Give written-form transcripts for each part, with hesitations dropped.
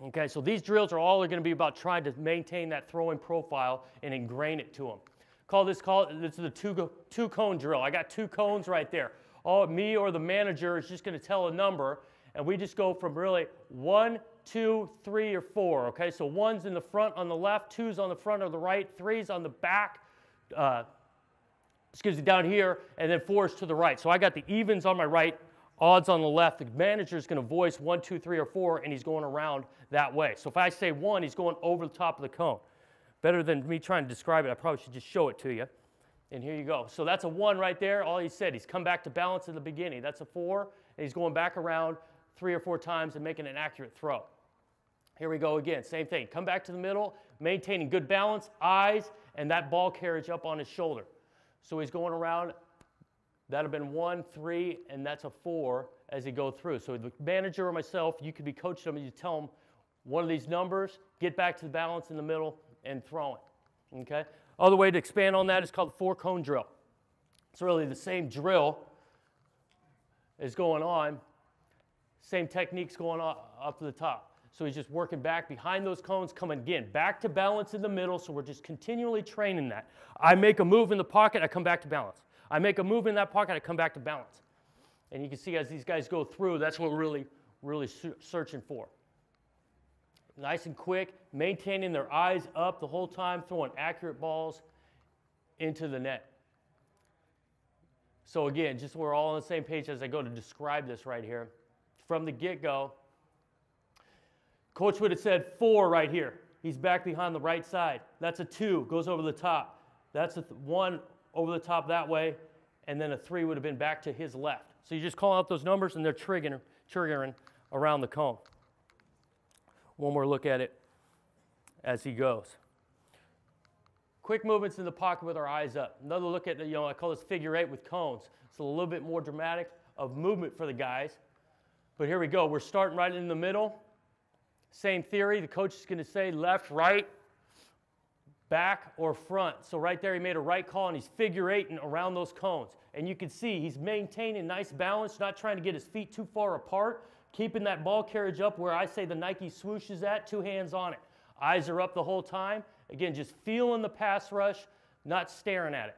Okay, so these drills are all going to be about trying to maintain that throwing profile and ingrain it to them. This is the two cone drill. I got 2 cones right there. All me or the manager is just going to tell a number, and we just go from really 1, 2, 3, or 4. Okay, so 1's in the front on the left, 2's on the front or the right, 3's on the back, down here, and then 4's to the right. So I got the evens on my right, odds on the left. The manager is going to voice 1, 2, 3, or 4, and he's going around that way. So if I say 1, he's going over the top of the cone. Better than me trying to describe it, I probably should just show it to you. And here you go. So that's a 1 right there. All he said, he's come back to balance in the beginning. That's a 4, and he's going back around 3 or 4 times and making an accurate throw. Here we go again, same thing. Come back to the middle, maintaining good balance, eyes, and that ball carriage up on his shoulder. So he's going around. That would have been 1, 3, and that's a 4 as he go through. So the manager or myself, you could be coaching them and you tell them one of these numbers, get back to the balance in the middle, and throwing. Okay? Other way to expand on that is called the 4-cone drill. It's really the same drill is going on, same techniques going on up to the top. So he's just working back behind those cones, coming again back to balance in the middle. So we're just continually training that. I make a move in the pocket, I come back to balance. I make a move in that pocket, I come back to balance. And you can see as these guys go through, that's what we're really searching for. Nice and quick, maintaining their eyes up the whole time, throwing accurate balls into the net. So again, just so we're all on the same page as I go to describe this right here. From the get-go, coach would have said 4 right here. He's back behind the right side. That's a 2, goes over the top. That's a 1 over the top that way, and then a 3 would have been back to his left. So you just call out those numbers and they're triggering around the cone. One more look at it as he goes. Quick movements in the pocket with our eyes up. Another look at, I call this figure 8 with cones. It's a little bit more dramatic of movement for the guys. But here we go. We're starting right in the middle. Same theory. The coach is going to say left, right, back, or front. So right there he made a right call and he's figure 8ing around those cones. And you can see he's maintaining nice balance, not trying to get his feet too far apart, keeping that ball carriage up where I say the Nike swoosh is at, 2 hands on it. Eyes are up the whole time. Again, just feeling the pass rush, not staring at it.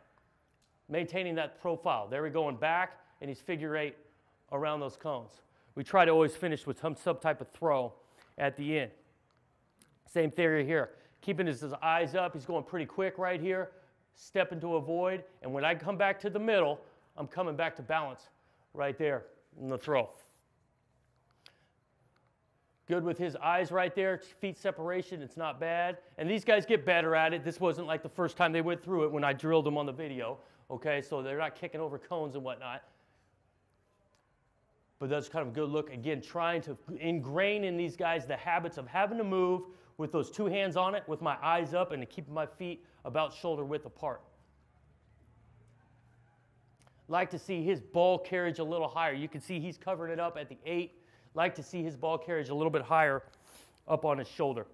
Maintaining that profile. There we're going back, and he's figure 8 around those cones. We try to always finish with some type of throw at the end. Same theory here. Keeping his eyes up, he's going pretty quick right here, stepping to avoid, and when I come back to the middle, I'm coming back to balance right there in the throw. Good with his eyes right there, feet separation, it's not bad. And these guys get better at it. This wasn't like the first time they went through it when I drilled them on the video. Okay, so they're not kicking over cones and whatnot. But that's kind of a good look. Again, trying to ingrain in these guys the habits of having to move with those 2 hands on it, with my eyes up, and to keep my feet about shoulder width apart. Like to see his ball carriage a little higher. You can see he's covering it up at the 8. Like to see his ball carriage a little bit higher up on his shoulder.